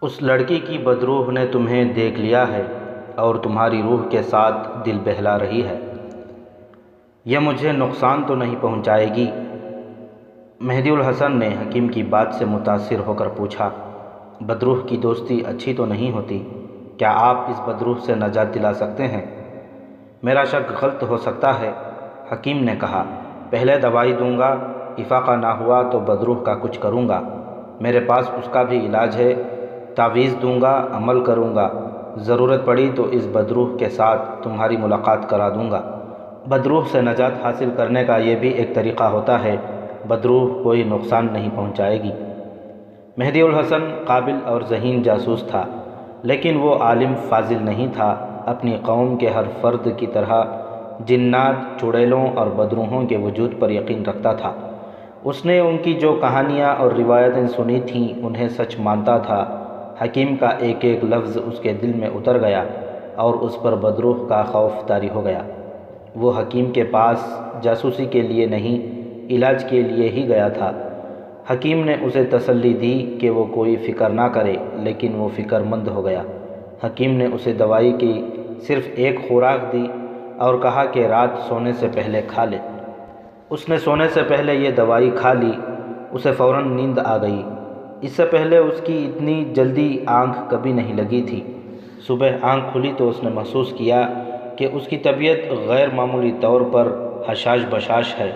اس لڑکی کی بدروح نے تمہیں دیکھ لیا ہے اور تمہاری روح کے ساتھ دل بہلا رہی ہے۔ یہ مجھے نقصان تو نہیں پہنچائے گی؟ مہدی الحسن نے حکیم کی بات سے متاثر ہو کر پوچھا۔ بدروح کی دوستی اچھی تو نہیں ہوتی، کیا آپ اس بدروح سے نجات دلا سکتے ہیں؟ میرا شک غلط ہو سکتا ہے، حکیم نے کہا۔ پہلے دوائی دوں گا، افاقہ نہ ہوا تو بدروح کا کچھ کروں گا، میرے پاس اس کا بھی علاج ہے، تعویذ دوں گا، عمل کروں گا، ضرورت پڑی تو اس بدروح کے ساتھ تمہاری ملاقات کرا دوں گا۔ بدروح سے نجات حاصل کرنے کا یہ بھی ایک طریقہ ہوتا ہے، بدروح کوئی نقصان نہیں پہنچائے گی۔ مہدی الحسن قابل اور ذہین جاسوس تھا، لیکن وہ عالم فاضل نہیں تھا۔ اپنی قوم کے ہر فرد کی طرح جنات، چڑیلوں اور بدروحوں کے وجود پر یقین رکھتا تھا۔ اس نے ان کی جو کہانیاں اور روایتیں سنی تھیں انہیں سچ مانتا تھا۔ حکیم کا ایک ایک لفظ اس کے دل میں اتر گیا اور اس پر بدروح کا خوف طاری ہو گیا۔ وہ حکیم کے پاس جاسوسی کے لیے نہیں، علاج کے لیے ہی گیا تھا۔ حکیم نے اسے تسلی دی کہ وہ کوئی فکر نہ کرے، لیکن وہ فکر مند ہو گیا۔ حکیم نے اسے دوائی کی صرف ایک خوراک دی اور کہا کہ رات سونے سے پہلے کھا لے۔ اس نے سونے سے پہلے یہ دوائی کھا لی، اسے فوراً نیند آ گئی۔ اس سے پہلے اس کی اتنی جلدی آنکھ کبھی نہیں لگی تھی۔ صبح آنکھ کھلی تو اس نے محسوس کیا کہ اس کی طبیعت غیر معمولی طور پر حشاش بشاش ہے۔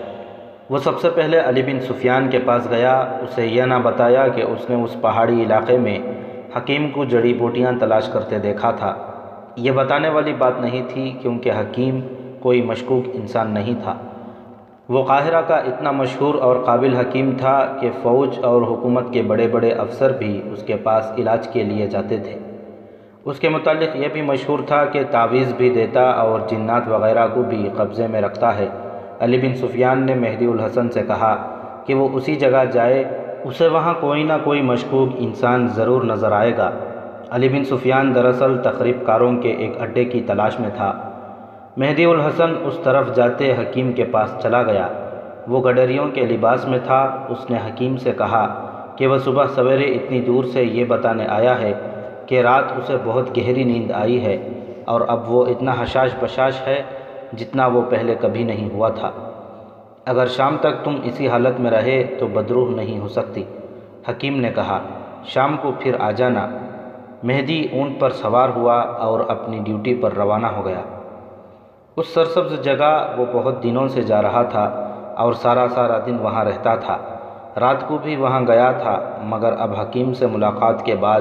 وہ سب سے پہلے علی بن سفیان کے پاس گیا، اسے یہ نہ بتایا کہ اس نے اس پہاڑی علاقے میں حکیم کو جڑی بوٹیاں تلاش کرتے دیکھا تھا۔ یہ بتانے والی بات نہیں تھی، کیونکہ حکیم کوئی مشکوک انسان نہیں تھا۔ وہ قاہرہ کا اتنا مشہور اور قابل حکیم تھا کہ فوج اور حکومت کے بڑے بڑے افسر بھی اس کے پاس علاج کے لیے جاتے تھے۔ اس کے متعلق یہ بھی مشہور تھا کہ تعویذ بھی دیتا اور جنات وغیرہ کو بھی قبضے میں رکھتا ہے۔ علی بن سفیان نے مہدی الحسن سے کہا کہ وہ اسی جگہ جائے، اسے وہاں کوئی نہ کوئی مشکوک انسان ضرور نظر آئے گا۔ علی بن سفیان دراصل تخریب کاروں کے ایک اڈے کی تلاش میں تھا۔ مہدی الحسن اس طرف جاتے حکیم کے پاس چلا گیا۔ وہ گڈریوں کے لباس میں تھا۔ اس نے حکیم سے کہا کہ وہ صبح سویرے اتنی دور سے یہ بتانے آیا ہے کہ رات اسے بہت گہری نیند آئی ہے اور اب وہ اتنا حشاش بشاش ہے جتنا وہ پہلے کبھی نہیں ہوا تھا۔ اگر شام تک تم اسی حالت میں رہے تو بدروح نہیں ہو سکتی۔ حکیم نے کہا، شام کو پھر آ جانا۔ مہدی اونٹ پر سوار ہوا اور اپنی ڈیوٹی پر روانہ ہو گیا۔ اس سرسبز جگہ وہ بہت دنوں سے جا رہا تھا اور سارا دن وہاں رہتا تھا۔ رات کو بھی وہاں گیا تھا، مگر اب حکیم سے ملاقات کے بعد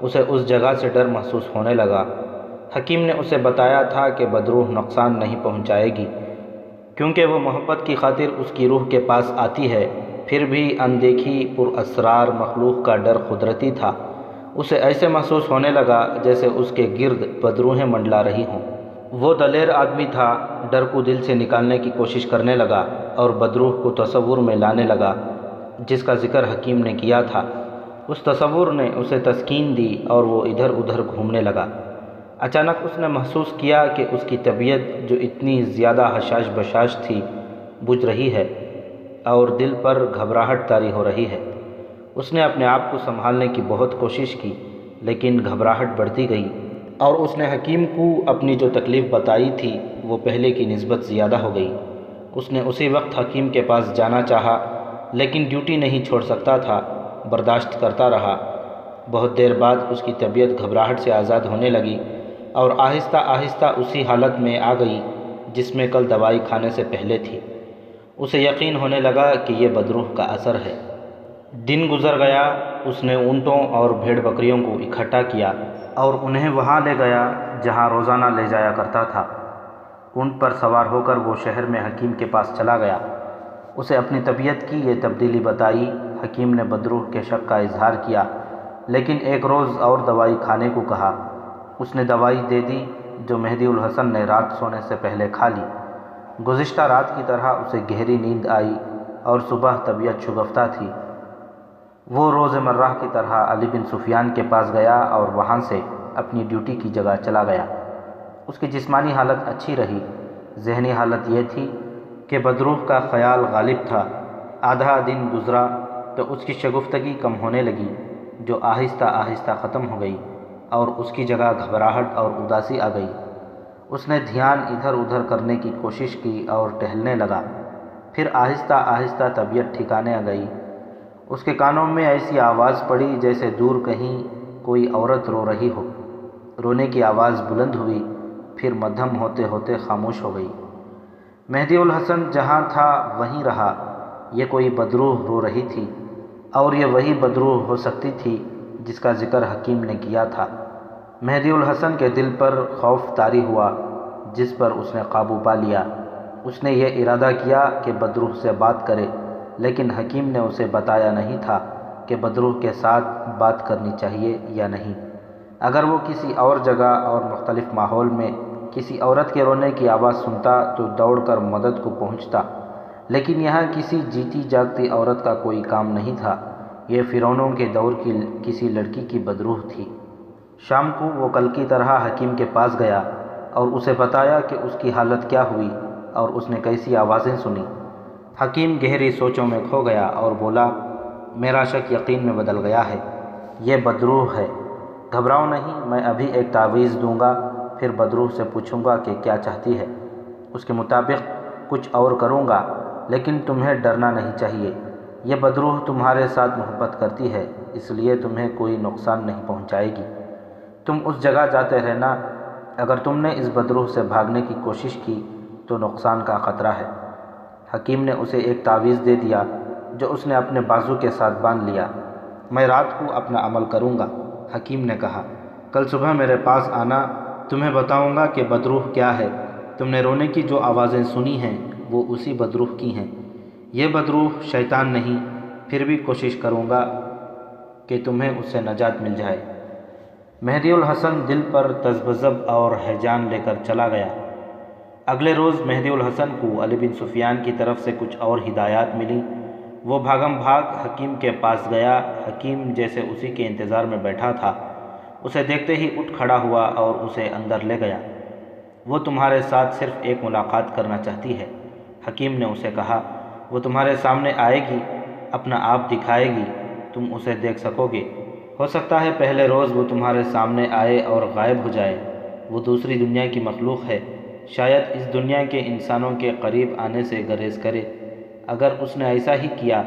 اسے اس جگہ سے ڈر محسوس ہونے لگا۔ حکیم نے اسے بتایا تھا کہ بدروح نقصان نہیں پہنچائے گی، کیونکہ وہ محبت کی خاطر اس کی روح کے پاس آتی ہے۔ پھر بھی اندیکھی پر اسرار مخلوق کا ڈر قدرتی تھا۔ اسے ایسے محسوس ہونے لگا جیسے اس کے گرد بدروحیں منڈلا رہی ہوں۔ وہ دلیر آدمی تھا، ڈر کو دل سے نکالنے کی کوشش کرنے لگا اور بدروح کو تصور میں لانے لگا جس کا ذکر حکیم نے کیا تھا۔ اس تصور نے اسے تسکین دی اور وہ ادھر ادھر گھومنے لگا۔ اچانک اس نے محسوس کیا کہ اس کی طبیعت جو اتنی زیادہ حشاش بشاش تھی بجھ رہی ہے اور دل پر گھبراہٹ طاری ہو رہی ہے۔ اس نے اپنے آپ کو سنبھالنے کی بہت کوشش کی، لیکن گھبراہٹ بڑھتی گئی اور اس نے حکیم کو اپنی جو تکلیف بتائی تھی وہ پہلے کی نسبت زیادہ ہو گئی۔ اس نے اسی وقت حکیم کے پاس جانا چاہا، لیکن ڈیوٹی نہیں چھوڑ سکتا تھا، برداشت کرتا رہا۔ بہت دیر بعد اس کی طبیعت گھبراہٹ سے آزاد ہونے لگی اور آہستہ آہستہ اسی حالت میں آ گئی جس میں کل دوائی کھانے سے پہلے تھی۔ اسے یقین ہونے لگا کہ یہ بدروح کا اثر ہے۔ دن گزر گیا۔ اس نے اونٹوں اور بھیڑ بکریوں کو اکٹھا کیا اور انہیں وہاں لے گیا جہاں روزانہ لے جایا کرتا تھا۔ اونٹ پر سوار ہو کر وہ شہر میں حکیم کے پاس چلا گیا۔ اسے اپنی طبیعت کی یہ تبدیلی بتائی۔ حکیم نے بدروح کے شک کا اظہار کیا، لیکن ایک روز اور دوائی کھانے کو کہا۔ اس نے دوائی دے دی جو مہدی الحسن نے رات سونے سے پہلے کھا لی۔ گزشتہ رات کی طرح اسے گہری نیند آئی اور صبح طبیعت شگفتہ تھی۔ وہ روز مرہ کی طرح علی بن سفیان کے پاس گیا اور وہاں سے اپنی ڈیوٹی کی جگہ چلا گیا۔ اس کی جسمانی حالت اچھی رہی، ذہنی حالت یہ تھی کہ بدروح کا خیال غالب تھا۔ آدھا دن گزرا تو اس کی شگفتگی کم ہونے لگی، جو آہستہ آہستہ ختم ہو گئی اور اس کی جگہ گھبراہٹ اور اداسی آ گئی۔ اس نے دھیان ادھر ادھر کرنے کی کوشش کی اور ٹہلنے لگا۔ پھر آہستہ آہستہ طبیعت ٹھکانے آ گئی۔ اس کے کانوں میں ایسی آواز پڑی جیسے دور کہیں کوئی عورت رو رہی ہو۔ رونے کی آواز بلند ہوئی، پھر مدھم ہوتے ہوتے خاموش ہو گئی۔ مہدی الحسن جہاں تھا وہیں رہا۔ یہ کوئی بدروح رو رہی تھی، اور یہ وہی بدروح ہو سکتی تھی جس کا ذکر حکیم نے کیا تھا۔ مہدی الحسن کے دل پر خوف طاری ہوا، جس پر اس نے قابو پا لیا۔ اس نے یہ ارادہ کیا کہ بدروح سے بات کرے، لیکن حکیم نے اسے بتایا نہیں تھا کہ بدروح کے ساتھ بات کرنی چاہیے یا نہیں۔ اگر وہ کسی اور جگہ اور مختلف ماحول میں کسی عورت کے رونے کی آواز سنتا تو دوڑ کر مدد کو پہنچتا، لیکن یہاں کسی جیتی جاگتی عورت کا کوئی کام نہیں تھا۔ یہ فرعونوں کے دور کی کسی لڑکی کی بدروح تھی۔ شام کو وہ کل کی طرح حکیم کے پاس گیا اور اسے بتایا کہ اس کی حالت کیا ہوئی اور اس نے کیسی آوازیں سنی۔ حکیم گہری سوچوں میں کھو گیا اور بولا، میرا شک یقین میں بدل گیا ہے، یہ بدروح ہے۔ گھبراؤ نہیں، میں ابھی ایک تعویذ دوں گا، پھر بدروح سے پوچھوں گا کہ کیا چاہتی ہے، اس کے مطابق کچھ اور کروں گا، لیکن تمہیں ڈرنا نہیں چاہیے۔ یہ بدروح تمہارے ساتھ محبت کرتی ہے، اس لیے تمہیں کوئی نقصان نہیں پہنچائے گی۔ تم اس جگہ جاتے رہنا، اگر تم نے اس بدروح سے بھاگنے کی کوشش کی تو نقصان کا خطرہ ہے۔ حکیم نے اسے ایک تعویذ دے دیا جو اس نے اپنے بازو کے ساتھ باندھ لیا۔ میں رات کو اپنا عمل کروں گا، حکیم نے کہا۔ کل صبح میرے پاس آنا، تمہیں بتاؤں گا کہ بدروح کیا ہے۔ تم نے رونے کی جو آوازیں سنی ہیں وہ اسی بدروح کی ہیں۔ یہ بدروح شیطان نہیں، پھر بھی کوشش کروں گا کہ تمہیں اس سے نجات مل جائے۔ مہدی الحسن دل پر تذبذب اور ہیجان لے کر چلا گیا۔ اگلے روز مہدی الحسن کو علی بن سفیان کی طرف سے کچھ اور ہدایات ملیں۔ وہ بھاگم بھاگ حکیم کے پاس گیا۔ حکیم جیسے اسی کے انتظار میں بیٹھا تھا، اسے دیکھتے ہی اٹھ کھڑا ہوا اور اسے اندر لے گیا۔ وہ تمہارے ساتھ صرف ایک ملاقات کرنا چاہتی ہے، حکیم نے اسے کہا۔ وہ تمہارے سامنے آئے گی، اپنا آپ دکھائے گی، تم اسے دیکھ سکو گے۔ ہو سکتا ہے پہلے روز وہ تمہارے سامنے آئے اور غائب ہو جائے۔ وہ دوسری دنیا کی مخلوق ہے، شاید اس دنیا کے انسانوں کے قریب آنے سے گریز کرے۔ اگر اس نے ایسا ہی کیا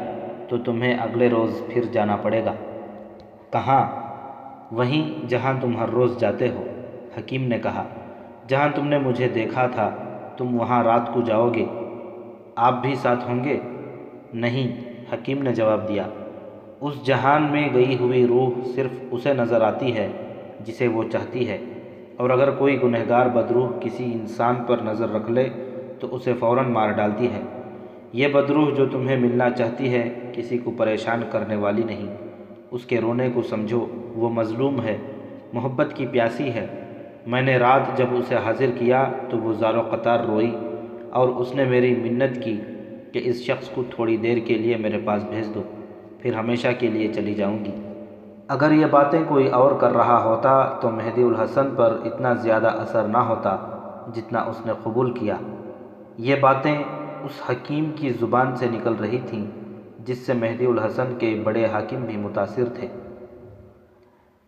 تو تمہیں اگلے روز پھر جانا پڑے گا۔ کہاں؟ وہیں جہاں تم ہر روز جاتے ہو، حکیم نے کہا۔ جہاں تم نے مجھے دیکھا تھا، تم وہاں رات کو جاؤ گے۔ آپ بھی ساتھ ہوں گے؟ نہیں، حکیم نے جواب دیا۔ اس جہان میں گئی ہوئی روح صرف اسے نظر آتی ہے جسے وہ چاہتی ہے، اور اگر کوئی گنہگار بدروح کسی انسان پر نظر رکھ لے تو اسے فوراً مار ڈالتی ہے۔ یہ بدروح جو تمہیں ملنا چاہتی ہے کسی کو پریشان کرنے والی نہیں۔ اس کے رونے کو سمجھو، وہ مظلوم ہے، محبت کی پیاسی ہے۔ میں نے رات جب اسے حاضر کیا تو وہ زار و قطار روئی، اور اس نے میری منت کی کہ اس شخص کو تھوڑی دیر کے لیے میرے پاس بھیج دو، پھر ہمیشہ کے لیے چلی جاؤں گی۔ اگر یہ باتیں کوئی اور کر رہا ہوتا تو مہدی الحسن پر اتنا زیادہ اثر نہ ہوتا جتنا اس نے قبول کیا۔ یہ باتیں اس حکیم کی زبان سے نکل رہی تھیں جس سے مہدی الحسن کے بڑے حاکم بھی متاثر تھے۔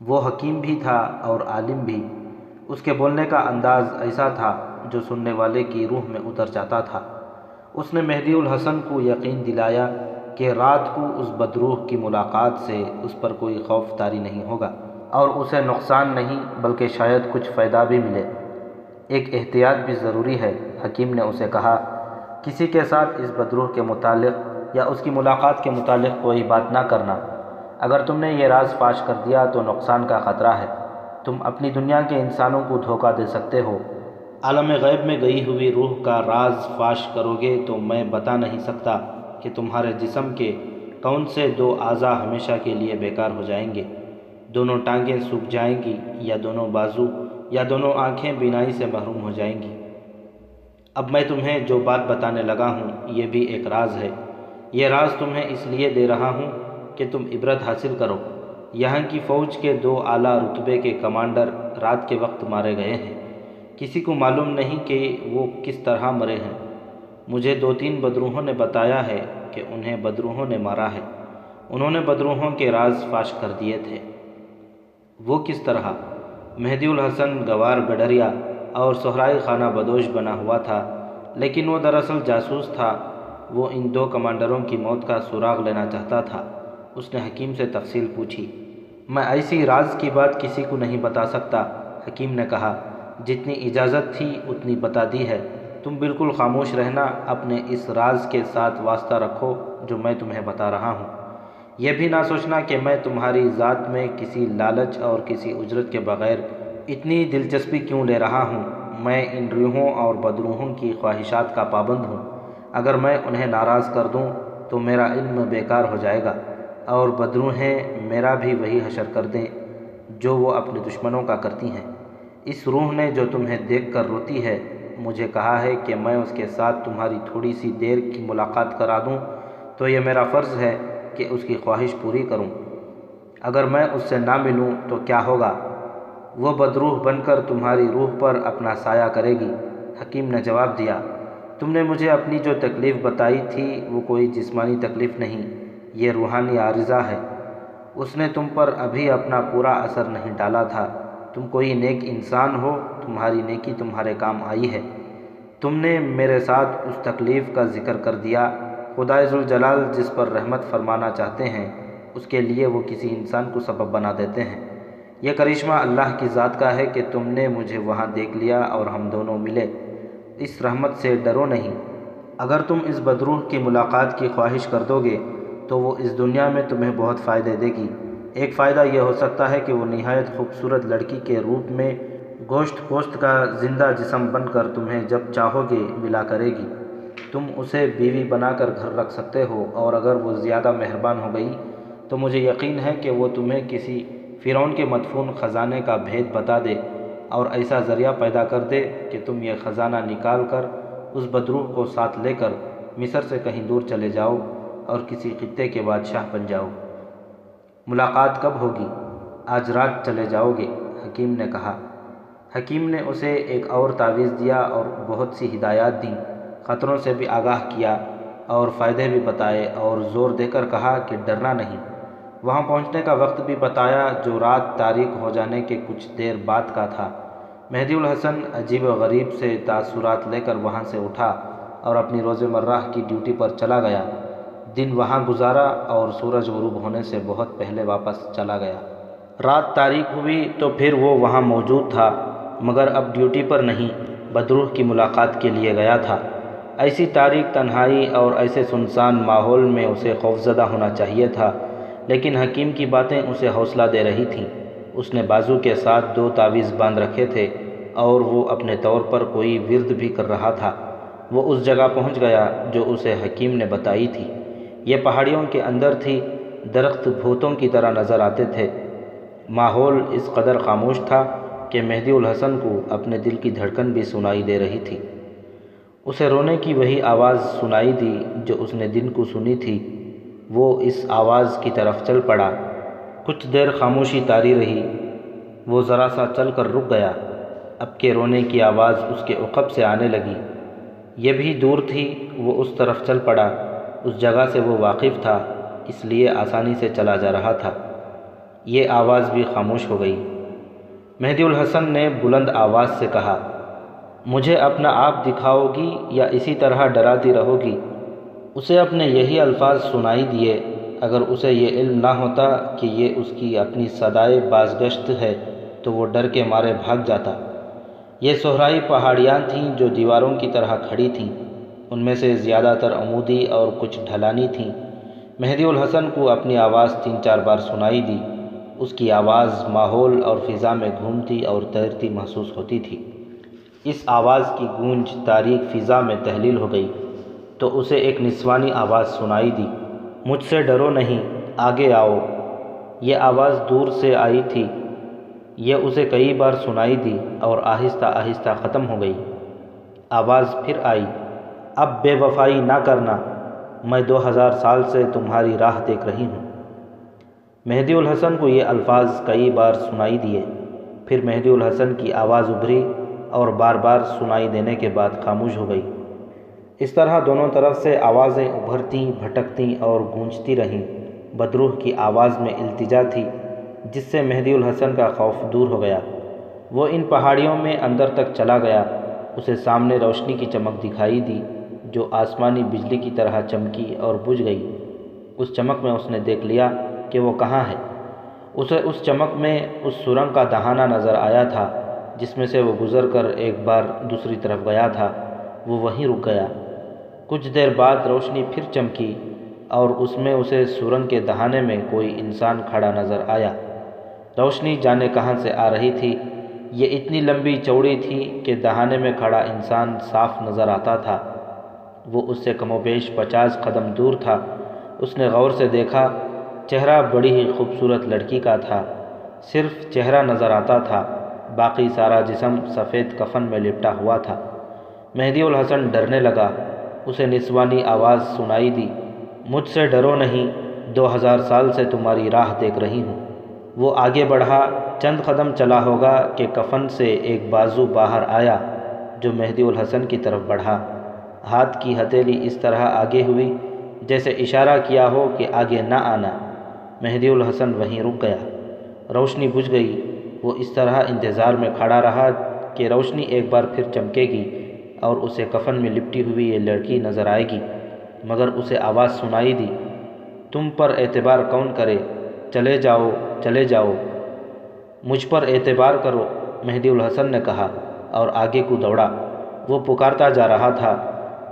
وہ حکیم بھی تھا اور عالم بھی۔ اس کے بولنے کا انداز ایسا تھا جو سننے والے کی روح میں اتر جاتا تھا۔ اس نے مہدی الحسن کو یقین دلایا کہ رات کو اس بدروح کی ملاقات سے اس پر کوئی خوف طاری نہیں ہوگا، اور اسے نقصان نہیں بلکہ شاید کچھ فائدہ بھی ملے۔ ایک احتیاط بھی ضروری ہے، حکیم نے اسے کہا۔ کسی کے ساتھ اس بدروح کے متعلق یا اس کی ملاقات کے متعلق کوئی بات نہ کرنا۔ اگر تم نے یہ راز فاش کر دیا تو نقصان کا خطرہ ہے۔ تم اپنی دنیا کے انسانوں کو دھوکہ دے سکتے ہو۔ عالم غیب میں گئی ہوئی روح کا راز فاش کرو گے تو میں بتا نہیں سکتا کہ تمہارے جسم کے کون سے دو اعضاء ہمیشہ کے لیے بیکار ہو جائیں گے۔ دونوں ٹانگیں سوکھ جائیں گی، یا دونوں بازو یا دونوں آنکھیں بینائی سے محروم ہو جائیں گی۔ اب میں تمہیں جو بات بتانے لگا ہوں یہ بھی ایک راز ہے۔ یہ راز تمہیں اس لیے دے رہا ہوں کہ تم عبرت حاصل کرو۔ یہاں کی فوج کے دو اعلیٰ رتبے کے کمانڈر رات کے وقت مارے گئے ہیں۔ کسی کو معلوم نہیں کہ وہ کس طرح مرے ہیں۔ مجھے 2-3 بدروحوں نے بتایا ہے کہ انہیں بدروحوں نے مارا ہے۔ انہوں نے بدروحوں کے راز فاش کر دیے تھے۔ وہ کس طرح؟ مہدی الحسن گوار گڈریا اور صحرائی خانہ بدوش بنا ہوا تھا، لیکن وہ دراصل جاسوس تھا۔ وہ ان دو کمانڈروں کی موت کا سراغ لینا چاہتا تھا۔ اس نے حکیم سے تفصیل پوچھی۔ میں ایسی راز کی بات کسی کو نہیں بتا سکتا، حکیم نے کہا۔ جتنی اجازت تھی اتنی بتا دی ہے۔ تم بالکل خاموش رہنا، اپنے اس راز کے ساتھ واسطہ رکھو جو میں تمہیں بتا رہا ہوں۔ یہ بھی نہ سوچنا کہ میں تمہاری ذات میں کسی لالچ اور کسی اجرت کے بغیر اتنی دلچسپی کیوں لے رہا ہوں۔ میں ان روحوں اور بدروحوں کی خواہشات کا پابند ہوں۔ اگر میں انہیں ناراض کر دوں تو میرا علم بیکار ہو جائے گا، اور بدروحیں میرا بھی وہی حشر کر دیں جو وہ اپنے دشمنوں کا کرتی ہیں۔ اس روح نے جو تمہیں دیکھ کر روتی ہے، مجھے کہا ہے کہ میں اس کے ساتھ تمہاری تھوڑی سی دیر کی ملاقات کرا دوں، تو یہ میرا فرض ہے کہ اس کی خواہش پوری کروں۔ اگر میں اس سے نہ ملوں تو کیا ہوگا؟ وہ بدروح بن کر تمہاری روح پر اپنا سایہ کرے گی۔ حکیم نے جواب دیا، تم نے مجھے اپنی جو تکلیف بتائی تھی وہ کوئی جسمانی تکلیف نہیں، یہ روحانی عارضہ ہے۔ اس نے تم پر ابھی اپنا پورا اثر نہیں ڈالا تھا۔ تم کوئی نیک انسان ہو، تمہاری نیکی تمہارے کام آئی ہے۔ تم نے میرے ساتھ اس تکلیف کا ذکر کر دیا۔ خدائے ذوالجلال جس پر رحمت فرمانا چاہتے ہیں اس کے لیے وہ کسی انسان کو سبب بنا دیتے ہیں۔ یہ کرشمہ اللہ کی ذات کا ہے کہ تم نے مجھے وہاں دیکھ لیا اور ہم دونوں ملے۔ اس رحمت سے ڈرو نہیں۔ اگر تم اس بدروح کی ملاقات کی خواہش کر دو گے تو وہ اس دنیا میں تمہیں بہت فائدے دے گی۔ ایک فائدہ یہ ہو سکتا ہے کہ وہ نہایت خوبصورت لڑکی کے روپ میں گوشت پوست کا زندہ جسم بن کر تمہیں جب چاہو گے ملا کرے گی۔ تم اسے بیوی بنا کر گھر رکھ سکتے ہو، اور اگر وہ زیادہ مہربان ہو گئی تو مجھے یقین ہے کہ وہ تمہیں کسی فرعون کے مدفون خزانے کا بھید بتا دے اور ایسا ذریعہ پیدا کر دے کہ تم یہ خزانہ نکال کر اس بدروح کو ساتھ لے کر مصر سے کہیں دور چلے جاؤ اور کسی خطے کے بادشاہ بن جاؤ۔ ملاقات کب ہوگی؟ آج رات چلے جاؤ گے، حکیم نے کہا۔ حکیم نے اسے ایک اور تعویذ دیا اور بہت سی ہدایات دیں، خطروں سے بھی آگاہ کیا اور فائدے بھی بتائے، اور زور دے کر کہا کہ ڈرنا نہیں۔ وہاں پہنچنے کا وقت بھی بتایا جو رات تاریک ہو جانے کے کچھ دیر بعد کا تھا۔ مہدی الحسن عجیب و غریب سے تاثرات لے کر وہاں سے اٹھا اور اپنی روز مرہ کی ڈیوٹی پر چلا گیا۔ دن وہاں گزارا اور سورج غروب ہونے سے بہت پہلے واپس چلا گیا۔ رات تاریک ہوئی تو پھر وہ وہاں موجود تھا، مگر اب ڈیوٹی پر نہیں، بدروح کی ملاقات کے لیے گیا تھا۔ ایسی تاریک تنہائی اور ایسے سنسان ماحول میں اسے خوفزدہ ہونا چاہیے تھا، لیکن حکیم کی باتیں اسے حوصلہ دے رہی تھیں۔ اس نے بازو کے ساتھ 2 تعویذ باندھ رکھے تھے اور وہ اپنے طور پر کوئی ورد بھی کر رہا تھا۔ وہ اس جگہ پہنچ گیا جو اسے حکیم نے بتائی تھی۔ یہ پہاڑیوں کے اندر تھی، درخت بھوتوں کی طرح نظر آتے تھے۔ ماحول اس قدر خاموش تھا کہ مہدی الحسن کو اپنے دل کی دھڑکن بھی سنائی دے رہی تھی۔ اسے رونے کی وہی آواز سنائی دی جو اس نے دن کو سنی تھی۔ وہ اس آواز کی طرف چل پڑا۔ کچھ دیر خاموشی طاری رہی۔ وہ ذرا سا چل کر رک گیا۔ اب کے رونے کی آواز اس کے عقب سے آنے لگی۔ یہ بھی دور تھی۔ وہ اس طرف چل پڑا۔ اس جگہ سے وہ واقف تھا، اس لیے آسانی سے چلا جا رہا تھا۔ یہ آواز بھی خاموش ہو گئی۔ مہدی الحسن نے بلند آواز سے کہا، مجھے اپنا آپ دکھاؤ گی یا اسی طرح ڈراتی رہو گی؟ اسے اپنے یہی الفاظ سنائی دیے۔ اگر اسے یہ علم نہ ہوتا کہ یہ اس کی اپنی صدائے بازگشت ہے تو وہ ڈر کے مارے بھاگ جاتا۔ یہ صحرائی پہاڑیاں تھیں جو دیواروں کی طرح کھڑی تھیں۔ ان میں سے زیادہ تر عمودی اور کچھ ڈھلانی تھیں۔ مہدی الحسن کو اپنی آواز 3-4 بار سنائی دی۔ اس کی آواز ماحول اور فضا میں گھومتی اور تیرتی محسوس ہوتی تھی۔ اس آواز کی گونج تاریک فضا میں تحلیل ہو گئی تو اسے ایک نسوانی آواز سنائی دی، مجھ سے ڈرو نہیں، آگے آؤ۔ یہ آواز دور سے آئی تھی۔ یہ اسے کئی بار سنائی دی اور آہستہ آہستہ ختم ہو گئی۔ آواز پھر آئی، اب بے وفائی نہ کرنا، میں 2000 سال سے تمہاری راہ دیکھ رہی ہوں۔ مہدی الحسن کو یہ الفاظ کئی بار سنائی دیے۔ پھر مہدی الحسن کی آواز ابھری اور بار بار سنائی دینے کے بعد خاموش ہو گئی۔ اس طرح دونوں طرف سے آوازیں ابھرتیں، بھٹکتیں اور گونجتی رہیں۔ بدروح کی آواز میں التجا تھی، جس سے مہدی الحسن کا خوف دور ہو گیا۔ وہ ان پہاڑیوں میں اندر تک چلا گیا۔ اسے سامنے روشنی کی چمک دکھائی دی جو آسمانی بجلی کی طرح چمکی اور بجھ گئی۔ اس چمک میں اس نے دیکھ لیا کہ وہ کہاں ہے۔ اسے اس چمک میں اس سرنگ کا دہانہ نظر آیا تھا جس میں سے وہ گزر کر ایک بار دوسری طرف گیا تھا۔ وہ وہیں رک گیا۔ کچھ دیر بعد روشنی پھر چمکی اور اس میں اسے سرنگ کے دہانے میں کوئی انسان کھڑا نظر آیا۔ روشنی جانے کہاں سے آ رہی تھی، یہ اتنی لمبی چوڑی تھی کہ دہانے میں کھڑا انسان صاف نظر آتا تھا۔ وہ اس سے کم و بیش 50 قدم دور تھا۔ اس نے غور سے دیکھا، چہرہ بڑی ہی خوبصورت لڑکی کا تھا۔ صرف چہرہ نظر آتا تھا، باقی سارا جسم سفید کفن میں لپٹا ہوا تھا۔ مہدی الحسن ڈرنے لگا۔ اسے نسوانی آواز سنائی دی، مجھ سے ڈرو نہیں، 2000 سال سے تمہاری راہ دیکھ رہی ہوں۔ وہ آگے بڑھا، چند قدم چلا ہوگا کہ کفن سے ایک بازو باہر آیا جو مہدی الحسن کی طرف بڑھا۔ ہاتھ کی ہتھیلی اس طرح آگے ہوئی جیسے اشارہ کیا ہو کہ آگے نہ آنا۔ مہدی الحسن وہیں رک گیا۔ روشنی بجھ گئی۔ وہ اس طرح انتظار میں کھڑا رہا کہ روشنی ایک بار پھر چمکے گی اور اسے کفن میں لپٹی ہوئی یہ لڑکی نظر آئے گی، مگر اسے آواز سنائی دی، تم پر اعتبار کون کرے، چلے جاؤ چلے جاؤ، مجھ پر اعتبار کرو، مہدی الحسن نے کہا اور آگے کو دوڑا۔ وہ پکارتا جا رہا تھا،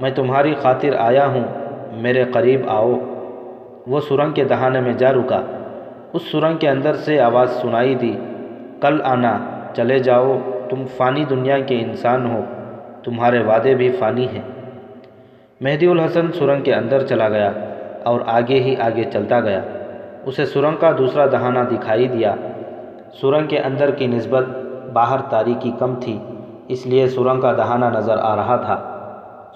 میں تمہاری خاطر آیا ہوں، میرے قریب آؤ۔ وہ سرنگ کے دہانے میں جا رکا۔ اس سرنگ کے اندر سے آواز سنائی دی، کل آنا، چلے جاؤ، تم فانی دنیا کے انسان ہو، تمہارے وعدے بھی فانی ہیں۔ مہدی الحسن سرنگ کے اندر چلا گیا اور آگے ہی آگے چلتا گیا۔ اسے سرنگ کا دوسرا دہانہ دکھائی دیا۔ سرنگ کے اندر کی نسبت باہر تاریکی کم تھی، اس لیے سرنگ کا دہانہ نظر آ رہا تھا۔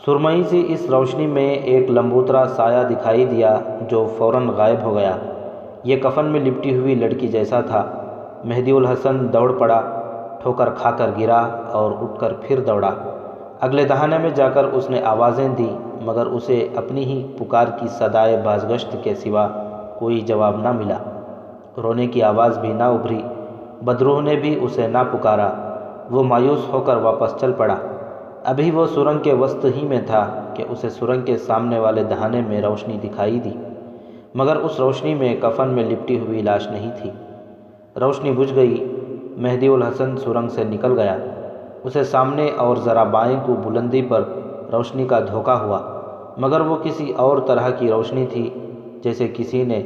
سرمئی سی اس روشنی میں ایک لمبوترا سایہ دکھائی دیا جو فوراً غائب ہو گیا۔ یہ کفن میں لپٹی ہوئی لڑکی جیسا تھا۔ مہدی الحسن دوڑ پڑا، ٹھوکر کھا کر گرا اور اٹھ کر پھر دوڑا۔ اگلے دہانے میں جا کر اس نے آوازیں دیں مگر اسے اپنی ہی پکار کی صدائے بازگشت کے سوا کوئی جواب نہ ملا۔ رونے کی آواز بھی نہ ابھری۔ بدروح نے بھی اسے نہ پکارا۔ وہ مایوس ہو کر واپس چل پڑا۔ ابھی وہ سرنگ کے وسط ہی میں تھا کہ اسے سرنگ کے سامنے والے دہانے میں روشنی دکھائی دی، مگر اس روشنی میں کفن میں لپٹی ہوئی لاش نہیں تھی۔ روشنی بجھ گئی۔ مہدی الحسن سرنگ سے نکل گیا۔ اسے سامنے اور ذرا بائیں کو بلندی پر روشنی کا دھوکہ ہوا، مگر وہ کسی اور طرح کی روشنی تھی، جیسے کسی نے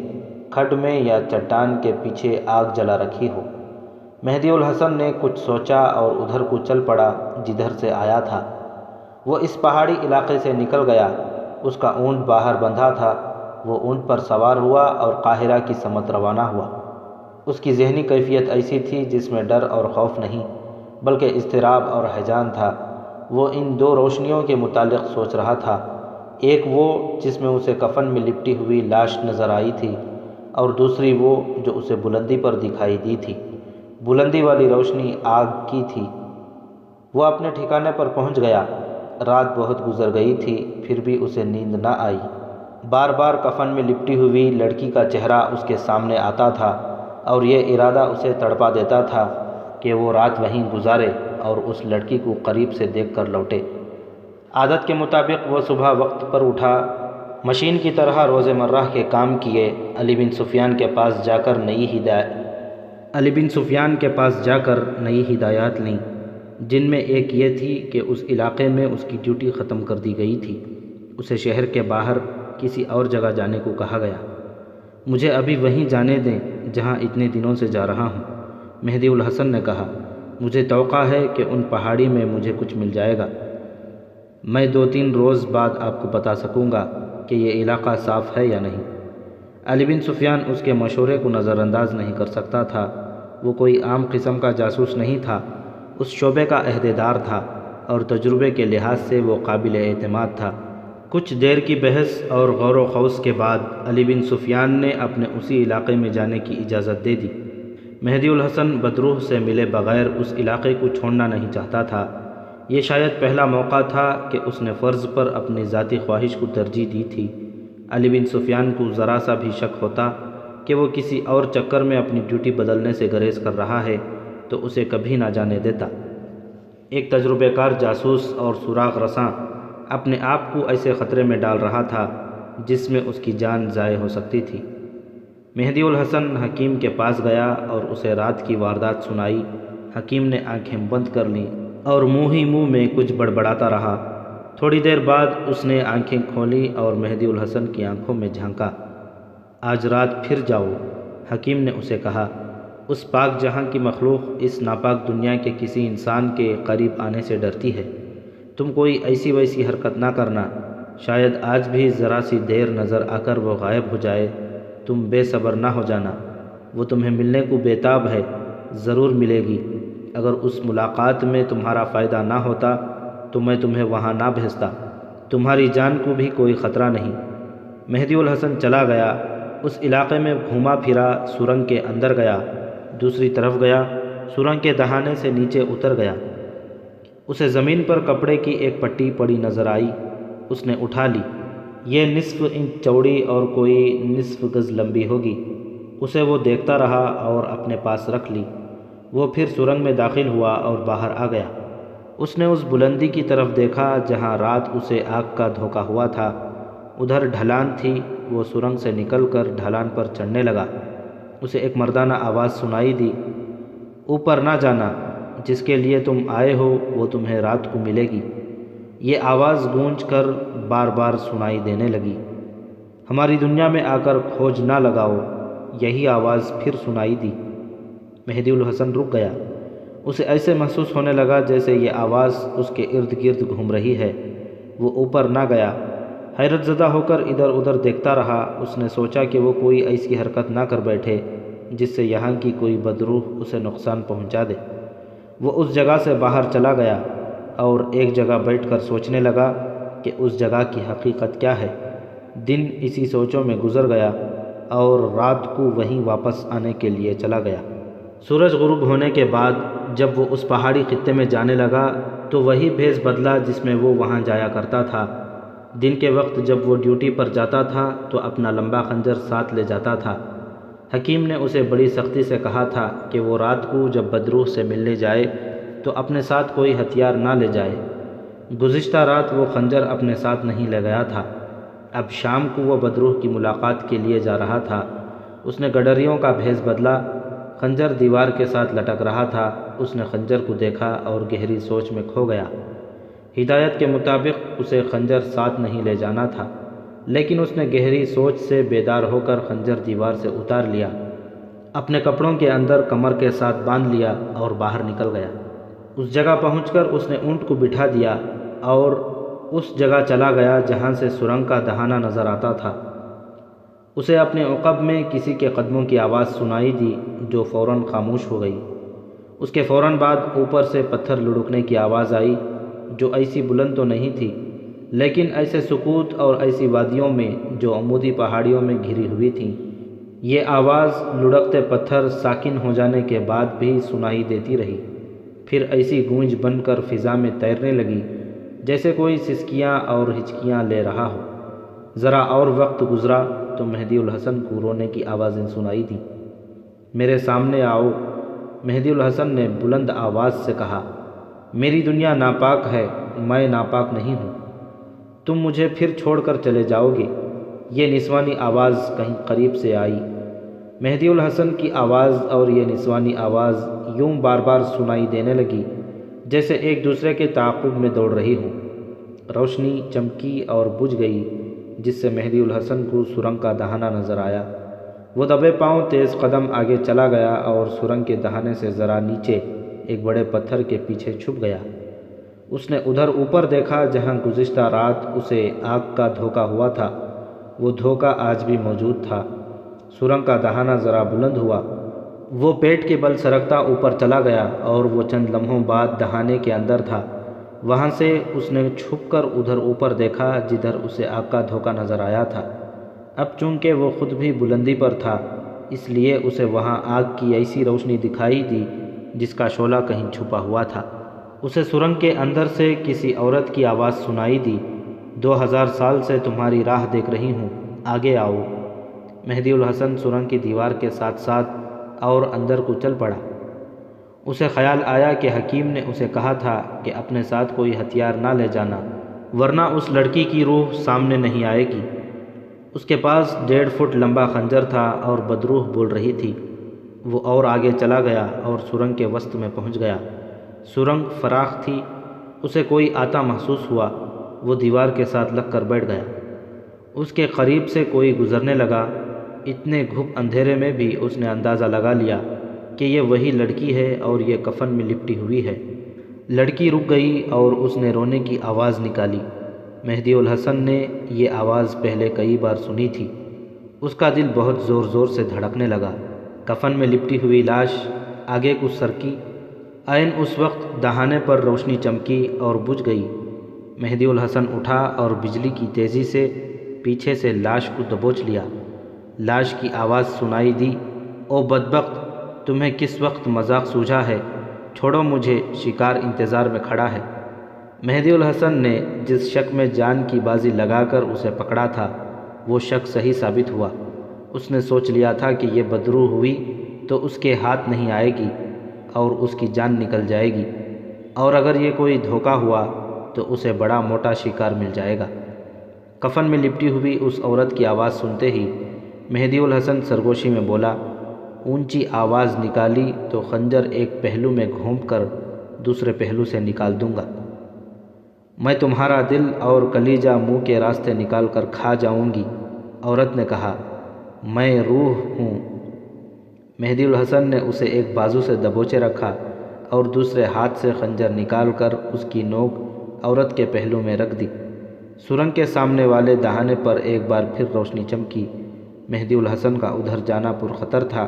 کھڈ میں یا چٹان کے پیچھے آگ جلا رکھی ہو۔ مہدی الحسن نے کچھ سوچا اور ادھر کو چل پڑا جدھر سے آیا تھا۔ وہ اس پہاڑی علاقے سے نکل گیا۔ اس کا اونٹ باہر بندھا تھا۔ وہ اونٹ پر سوار ہوا اور قاہرہ کی سمت روانہ ہوا۔ اس کی ذہنی کیفیت ایسی تھی جس میں ڈر اور خوف نہیں بلکہ اضطراب اور ہیجان تھا۔ وہ ان دو روشنیوں کے متعلق سوچ رہا تھا، ایک وہ جس میں اسے کفن میں لپٹی ہوئی لاش نظر آئی تھی اور دوسری وہ جو اسے بلندی پر دکھائی دی تھی۔ بلندی والی روشنی آگ کی تھی۔ وہ اپنے ٹھکانے پر پہنچ گیا۔ رات بہت گزر گئی تھی، پھر بھی اسے نیند نہ آئی۔ بار بار کفن میں لپٹی ہوئی لڑکی کا چہرہ اس کے سامنے آتا تھا اور یہ ارادہ اسے تڑپا دیتا تھا کہ وہ رات وہیں گزارے اور اس لڑکی کو قریب سے دیکھ کر لوٹے۔ عادت کے مطابق وہ صبح وقت پر اٹھا، مشین کی طرح روزمرہ کے کام کیے، علی بن سفیان کے پاس جا کر نئی ہدایات لیں، جن میں ایک یہ تھی کہ اس علاقے میں اس کی ڈیوٹی ختم کر دی گئی تھی۔ اسے شہر کے باہر کسی اور جگہ جانے کو کہا گیا۔ مجھے ابھی وہیں جانے دیں جہاں اتنے دنوں سے جا رہا ہوں، مہدی الحسن نے کہا۔ مجھے توقع ہے کہ ان پہاڑی میں مجھے کچھ مل جائے گا۔ میں 2-3 روز بعد آپ کو بتا سکوں گا کہ یہ علاقہ صاف ہے یا نہیں۔ علی بن سفیان اس کے مشورے کو نظر انداز نہیں کر سکتا تھا۔ وہ کوئی عام قسم کا جاسوس نہیں تھا، اس شعبے کا عہدیدار تھا اور تجربے کے لحاظ سے وہ قابل اعتماد تھا۔ کچھ دیر کی بحث اور غور و خوض کے بعد علی بن سفیان نے اپنے اسی علاقے میں جانے کی اجازت دے دی۔ مہدی الحسن بدروح سے ملے بغیر اس علاقے کو چھوڑنا نہیں چاہتا تھا۔ یہ شاید پہلا موقع تھا کہ اس نے فرض پر اپنی ذاتی خواہش کو ترجیح دی تھی۔ علی بن سفیان کو ذرا سا بھی شک ہوتا کہ وہ کسی اور چکر میں اپنی ڈیوٹی بدلنے سے گریز کر رہا ہے تو اسے کبھی نہ جانے دیتا۔ ایک تجربہ کار جاسوس اور سراغ رساں اپنے آپ کو ایسے خطرے میں ڈال رہا تھا جس میں اس کی جان ضائع ہو سکتی تھی۔ مہدی الحسن حکیم کے پاس گیا اور اسے رات کی واردات سنائی۔ حکیم نے آنکھیں بند کر لیں اور منہ ہی منہ میں کچھ بڑبڑاتا رہا۔ تھوڑی دیر بعد اس نے آنکھیں کھولیں اور مہدی الحسن کی آنکھوں میں جھانکا۔ آج رات پھر جاؤ، حکیم نے اسے کہا۔ اس پاک جہاں کی مخلوق اس ناپاک دنیا کے کسی انسان کے قریب آنے سے ڈرتی ہے۔ تم کوئی ایسی ویسی حرکت نہ کرنا، شاید آج بھی ذرا سی دیر نظر آ کر وہ غائب ہو جائے۔ تم بے صبر نہ ہو جانا، وہ تمہیں ملنے کو بے تاب ہے، ضرور ملے گی۔ اگر اس ملاقات میں تمہارا فائدہ نہ ہوتا تو میں تمہیں وہاں نہ بھیجتا، تمہاری جان کو بھی کوئی خطرہ نہیں۔ مہدی الحسن چلا گیا، اس علاقے میں گھوما پھرا، سرنگ کے اندر گیا، دوسری طرف گیا، سرنگ کے دہانے سے نیچے اتر گیا۔ اسے زمین پر کپڑے کی ایک پٹی پڑی نظر آئی، اس نے اٹھا لی۔ یہ نصف انچ چوڑی اور کوئی نصف گز لمبی ہوگی۔ اسے وہ دیکھتا رہا اور اپنے پاس رکھ لی۔ وہ پھر سرنگ میں داخل ہوا اور باہر آ گیا۔ اس نے اس بلندی کی طرف دیکھا جہاں رات اسے آگ کا دھوکا ہوا تھا۔ ادھر ڈھلان تھی، وہ سرنگ سے نکل کر ڈھلان پر چڑھنے لگا۔ اسے ایک مردانہ آواز سنائی دی، اوپر نہ جانا، جس کے لیے تم آئے ہو وہ تمہیں رات کو ملے گی۔ یہ آواز گونج کر بار بار سنائی دینے لگی، ہماری دنیا میں آ کر کھوج نہ لگاؤ۔ یہی آواز پھر سنائی دی۔ مہدی الحسن رک گیا۔ اسے ایسے محسوس ہونے لگا جیسے یہ آواز اس کے ارد گرد گھوم رہی ہے۔ وہ اوپر نہ گیا، حیرت زدہ ہو کر ادھر ادھر دیکھتا رہا۔ اس نے سوچا کہ وہ کوئی ایسی حرکت نہ کر بیٹھے جس سے یہاں کی کوئی بدروح اسے نقصان پہنچا دے۔ وہ اس جگہ سے باہر چلا گیا اور ایک جگہ بیٹھ کر سوچنے لگا کہ اس جگہ کی حقیقت کیا ہے۔ دن اسی سوچوں میں گزر گیا اور رات کو وہیں واپس آنے کے لیے چلا گیا۔ سورج غروب ہونے کے بعد جب وہ اس پہاڑی خطے میں جانے لگا تو وہی بھیس بدلا جس میں وہ وہاں جایا کرتا تھا۔ دن کے وقت جب وہ ڈیوٹی پر جاتا تھا تو اپنا لمبا خنجر ساتھ لے جاتا تھا۔ حکیم نے اسے بڑی سختی سے کہا تھا کہ وہ رات کو جب بدروح سے ملنے جائے تو اپنے ساتھ کوئی ہتھیار نہ لے جائے۔ گزشتہ رات وہ خنجر اپنے ساتھ نہیں لے گیا تھا۔ اب شام کو وہ بدروح کی ملاقات کے لیے جا رہا تھا۔ اس نے گڈریوں کا بھیس بدلا، خنجر دیوار کے ساتھ لٹک رہا تھا۔ اس نے خنجر کو دیکھا اور گہری سوچ میں کھو گیا۔ ہدایت کے مطابق اسے خنجر ساتھ نہیں لے جانا تھا، لیکن اس نے گہری سوچ سے بیدار ہو کر خنجر دیوار سے اتار لیا، اپنے کپڑوں کے اندر کمر کے ساتھ باندھ لیا اور باہر نکل گیا۔ اس جگہ پہنچ کر اس نے اونٹ کو بٹھا دیا اور اس جگہ چلا گیا جہاں سے سرنگ کا دہانہ نظر آتا تھا۔ اسے اپنے عقب میں کسی کے قدموں کی آواز سنائی دی جو فوراً خاموش ہو گئی۔ اس کے فوراً بعد اوپر سے پتھر لڑکنے کی آواز آئی جو ایسی بلند تو نہیں تھی، لیکن ایسے سکوت اور ایسی وادیوں میں جو عمودی پہاڑیوں میں گھری ہوئی تھیں۔ یہ آواز لڑکتے پتھر ساکن ہو جانے کے بعد بھی سنائی دیتی رہی، پھر ایسی گونج بن کر فضا میں تیرنے لگی جیسے کوئی سسکیاں اور ہچکیاں لے رہا ہو۔ ذرا اور وقت گزرا تو مہدی الحسن کو رونے کی آوازیں سنائی دیں۔ میرے سامنے آؤ، مہدی الحسن نے بلند آواز سے کہا۔ میری دنیا ناپاک ہے، میں ناپاک نہیں ہوں، تم مجھے پھر چھوڑ کر چلے جاؤ گے؟ یہ نسوانی آواز کہیں قریب سے آئی۔ مہدی الحسن کی آواز اور یہ نسوانی آواز یوں بار بار سنائی دینے لگی جیسے ایک دوسرے کے تعاقب میں دوڑ رہی ہوں۔ روشنی چمکی اور بجھ گئی جس سے مہدی الحسن کو سرنگ کا دہانہ نظر آیا۔ وہ دبے پاؤں تیز قدم آگے چلا گیا اور سرنگ کے دہانے سے ذرا نیچے ایک بڑے پتھر کے پیچھے چھپ گیا۔ اس نے ادھر اوپر دیکھا جہاں گزشتہ رات اسے آگ کا دھوکا ہوا تھا۔ وہ دھوکا آج بھی موجود تھا۔ سرنگ کا دہانہ ذرا بلند ہوا، وہ پیٹ کے بل سرکتا اوپر چلا گیا اور وہ چند لمحوں بعد دہانے کے اندر تھا۔ وہاں سے اس نے چھپ کر ادھر اوپر دیکھا جدھر اسے آگ کا دھوکا نظر آیا تھا۔ اب چونکہ وہ خود بھی بلندی پر تھا اس لیے اسے وہاں آگ کی ایسی روشنی دکھائی دی جس کا شعلہ کہیں چھپا ہوا تھا۔ اسے سرنگ کے اندر سے کسی عورت کی آواز سنائی دی، 2000 سال سے تمہاری راہ دیکھ رہی ہوں، آگے آؤ۔ مہدی الحسن سرنگ کی دیوار کے ساتھ ساتھ اور اندر کو چل پڑا۔ اسے خیال آیا کہ حکیم نے اسے کہا تھا کہ اپنے ساتھ کوئی ہتھیار نہ لے جانا ورنہ اس لڑکی کی روح سامنے نہیں آئے گی۔ اس کے پاس 1.5 فٹ لمبا خنجر تھا اور بدروح بول رہی تھی۔ وہ اور آگے چلا گیا اور سرنگ کے وسط میں پہنچ گیا۔ سرنگ فراخ تھی، اسے کوئی آتا محسوس ہوا۔ وہ دیوار کے ساتھ لگ کر بیٹھ گیا۔ اس کے قریب سے کوئی گزرنے لگا۔ اتنے گھپ اندھیرے میں بھی اس نے اندازہ لگا لیا کہ یہ وہی لڑکی ہے اور یہ کفن میں لپٹی ہوئی ہے۔ لڑکی رک گئی اور اس نے رونے کی آواز نکالی۔ مہدی الحسن نے یہ آواز پہلے کئی بار سنی تھی۔ اس کا دل بہت زور زور سے دھڑکنے لگا۔ کفن میں لپٹی ہوئی لاش آگے کو سرکی۔ عین اس وقت دہانے پر روشنی چمکی اور بجھ گئی۔ مہدی الحسن اٹھا اور بجلی کی تیزی سے پیچھے سے لاش کو دبوچ لیا۔ لاش کی آواز سنائی دی، او بدبخت، تمہیں کس وقت مذاق سوجھا ہے؟ چھوڑو مجھے، شکار انتظار میں کھڑا ہے۔ مہدی الحسن نے جس شک میں جان کی بازی لگا کر اسے پکڑا تھا وہ شک صحیح ثابت ہوا۔ اس نے سوچ لیا تھا کہ یہ بدروح ہوئی تو اس کے ہاتھ نہیں آئے گی اور اس کی جان نکل جائے گی، اور اگر یہ کوئی دھوکہ ہوا تو اسے بڑا موٹا شکار مل جائے گا۔ کفن میں لپٹی ہوئی اس عورت کی آواز سنتے ہی مہدی الحسن سرگوشی میں بولا، اونچی آواز نکالی تو خنجر ایک پہلو میں گھونپ کر دوسرے پہلو سے نکال دوں گا۔ میں تمہارا دل اور کلیجہ منہ کے راستے نکال کر کھا جاؤں گی۔ عورت نے کہا، میں روح ہوں۔ مہدی الحسن نے اسے ایک بازو سے دبوچے رکھا اور دوسرے ہاتھ سے خنجر نکال کر اس کی نوک عورت کے پہلو میں رکھ دی۔ سرنگ کے سامنے والے دہانے پر ایک بار پھر روشنی چمکی۔ مہدی الحسن کا ادھر جانا پرخطر تھا۔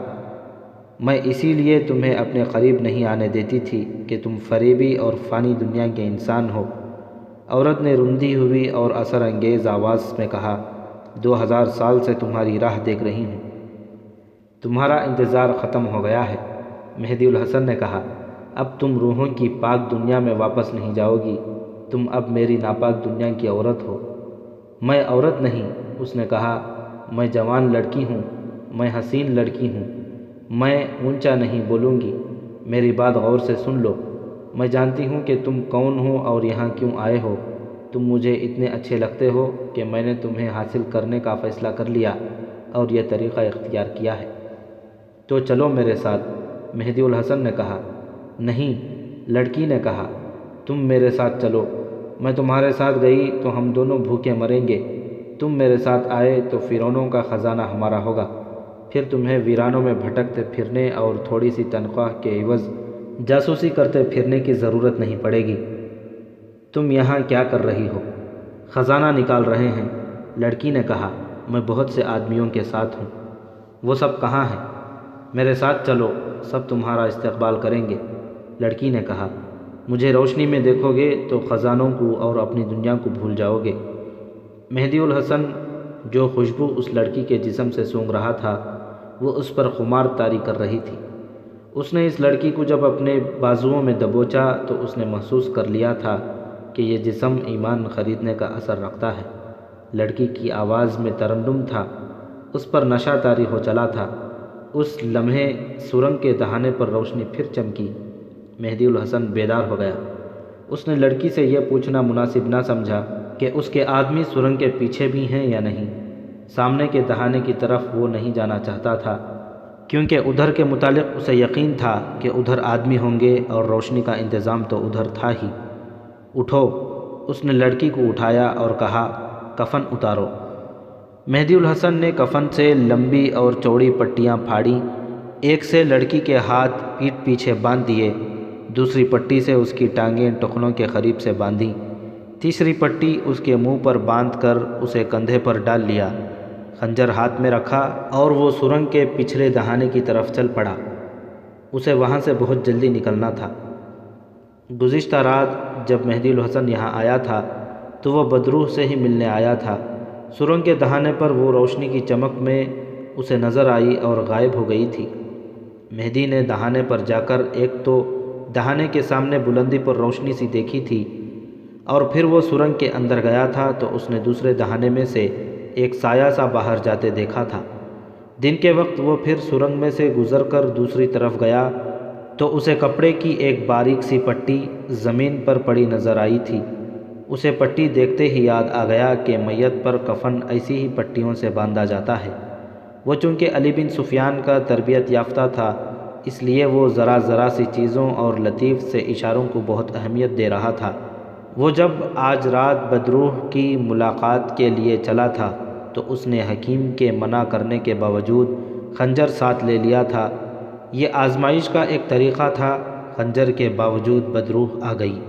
میں اسی لیے تمہیں اپنے قریب نہیں آنے دیتی تھی کہ تم فریبی اور فانی دنیا کے انسان ہو۔ عورت نے رندی ہوئی اور اثر انگیز آواز میں کہا، 2000 سال سے تمہاری راہ دیکھ رہی ہوں۔ تمہارا انتظار ختم ہو گیا ہے۔ مہدی الحسن نے کہا، اب تم روحوں کی پاک دنیا میں واپس نہیں جاؤ گی، تم اب میری ناپاک دنیا کی عورت ہو۔ میں عورت نہیں، اس نے کہا، میں جوان لڑکی ہوں، میں حسین لڑکی ہوں۔ میں اونچا نہیں بولوں گی، میری بات غور سے سن لو۔ میں جانتی ہوں کہ تم کون ہو اور یہاں کیوں آئے ہو۔ تم مجھے اتنے اچھے لگتے ہو کہ میں نے تمہیں حاصل کرنے کا فیصلہ کر لیا اور یہ طریقہ اختیار کیا ہے۔ تو چلو میرے ساتھ۔ مہدی الحسن نے کہا، نہیں۔ لڑکی نے کہا، تم میرے ساتھ چلو۔ میں تمہارے ساتھ گئی تو ہم دونوں بھوکے مریں گے۔ تم میرے ساتھ آئے تو فرعونوں کا خزانہ ہمارا ہوگا۔ پھر تمہیں ویرانوں میں بھٹکتے پھرنے اور تھوڑی سی تنخواہ کے عوض جاسوسی کرتے پھرنے کی ضرورت نہیں پڑے گی۔ تم یہاں کیا کر رہی ہو؟ خزانہ نکال رہے ہیں۔ لڑکی نے کہا، میں بہت سے آدمیوں کے ساتھ ہوں۔ وہ سب کہاں ہیں؟ میرے ساتھ چلو، سب تمہارا استقبال کریں گے۔ لڑکی نے کہا، مجھے روشنی میں دیکھو گے تو خزانوں کو اور اپنی دنیا کو بھول جاؤ گے۔ مہدی الحسن جو خوشبو اس لڑکی کے جسم سے سونگھ رہا تھا وہ اس پر خمار طاری کر رہی تھی۔ اس نے اس لڑکی کو جب اپنے بازوؤں میں دبوچا تو اس نے محسوس کر لیا تھا کہ یہ جسم ایمان خریدنے کا اثر رکھتا ہے۔ لڑکی کی آواز میں ترنم تھا، اس پر نشہ طاری ہو چلا تھا۔ اس لمحے سرنگ کے دہانے پر روشنی پھر چمکی۔ مہدی الحسن بیدار ہو گیا۔ اس نے لڑکی سے یہ پوچھنا مناسب نہ سمجھا کہ اس کے آدمی سرنگ کے پیچھے بھی ہیں یا نہیں۔ سامنے کے دہانے کی طرف وہ نہیں جانا چاہتا تھا کیونکہ ادھر کے متعلق اسے یقین تھا کہ ادھر آدمی ہوں گے اور روشنی کا انتظام تو ادھر تھا ہی۔ اٹھو، اس نے لڑکی کو اٹھایا اور کہا، کفن اتارو۔ مہدی الحسن نے کفن سے لمبی اور چوڑی پٹیاں پھاڑیں۔ ایک سے لڑکی کے ہاتھ پیٹھ پیچھے باندھ دیے، دوسری پٹی سے اس کی ٹانگیں ٹخنوں کے قریب سے باندھیں، تیسری پٹی اس کے منہ پر باندھ کر اسے کندھے پر ڈال لیا، خنجر ہاتھ میں رکھا اور وہ سرنگ کے پچھلے دہانے کی طرف چل پڑا۔ اسے وہاں سے بہت جلدی نکلنا تھا۔ گزشتہ رات جب مہدی الحسن یہاں آیا تھا تو وہ بدروح سے ہی ملنے آیا تھا۔ سرنگ کے دہانے پر وہ روشنی کی چمک میں اسے نظر آئی اور غائب ہو گئی تھی۔ مہدی نے دہانے پر جا کر ایک تو دہانے کے سامنے بلندی پر روشنی سی دیکھی تھی اور پھر وہ سرنگ کے اندر گیا تھا تو اس نے دوسرے دہانے میں سے ایک سایہ سا باہر جاتے دیکھا تھا۔ دن کے وقت وہ پھر سرنگ میں سے گزر کر دوسری طرف گیا تو اسے کپڑے کی ایک باریک سی پٹی زمین پر پڑی نظر آئی تھی۔ اسے پٹی دیکھتے ہی یاد آ گیا کہ میت پر کفن ایسی ہی پٹیوں سے باندھا جاتا ہے۔ وہ چونکہ علی بن سفیان کا تربیت یافتہ تھا، اس لیے وہ ذرا ذرا سی چیزوں اور لطیف سے اشاروں کو بہت اہمیت دے رہا تھا۔ وہ جب آج رات بدروح کی ملاقات کے لیے چلا تھا تو اس نے حکیم کے منع کرنے کے باوجود خنجر ساتھ لے لیا تھا۔ یہ آزمائش کا ایک طریقہ تھا۔ خنجر کے باوجود بدروح آ گئی۔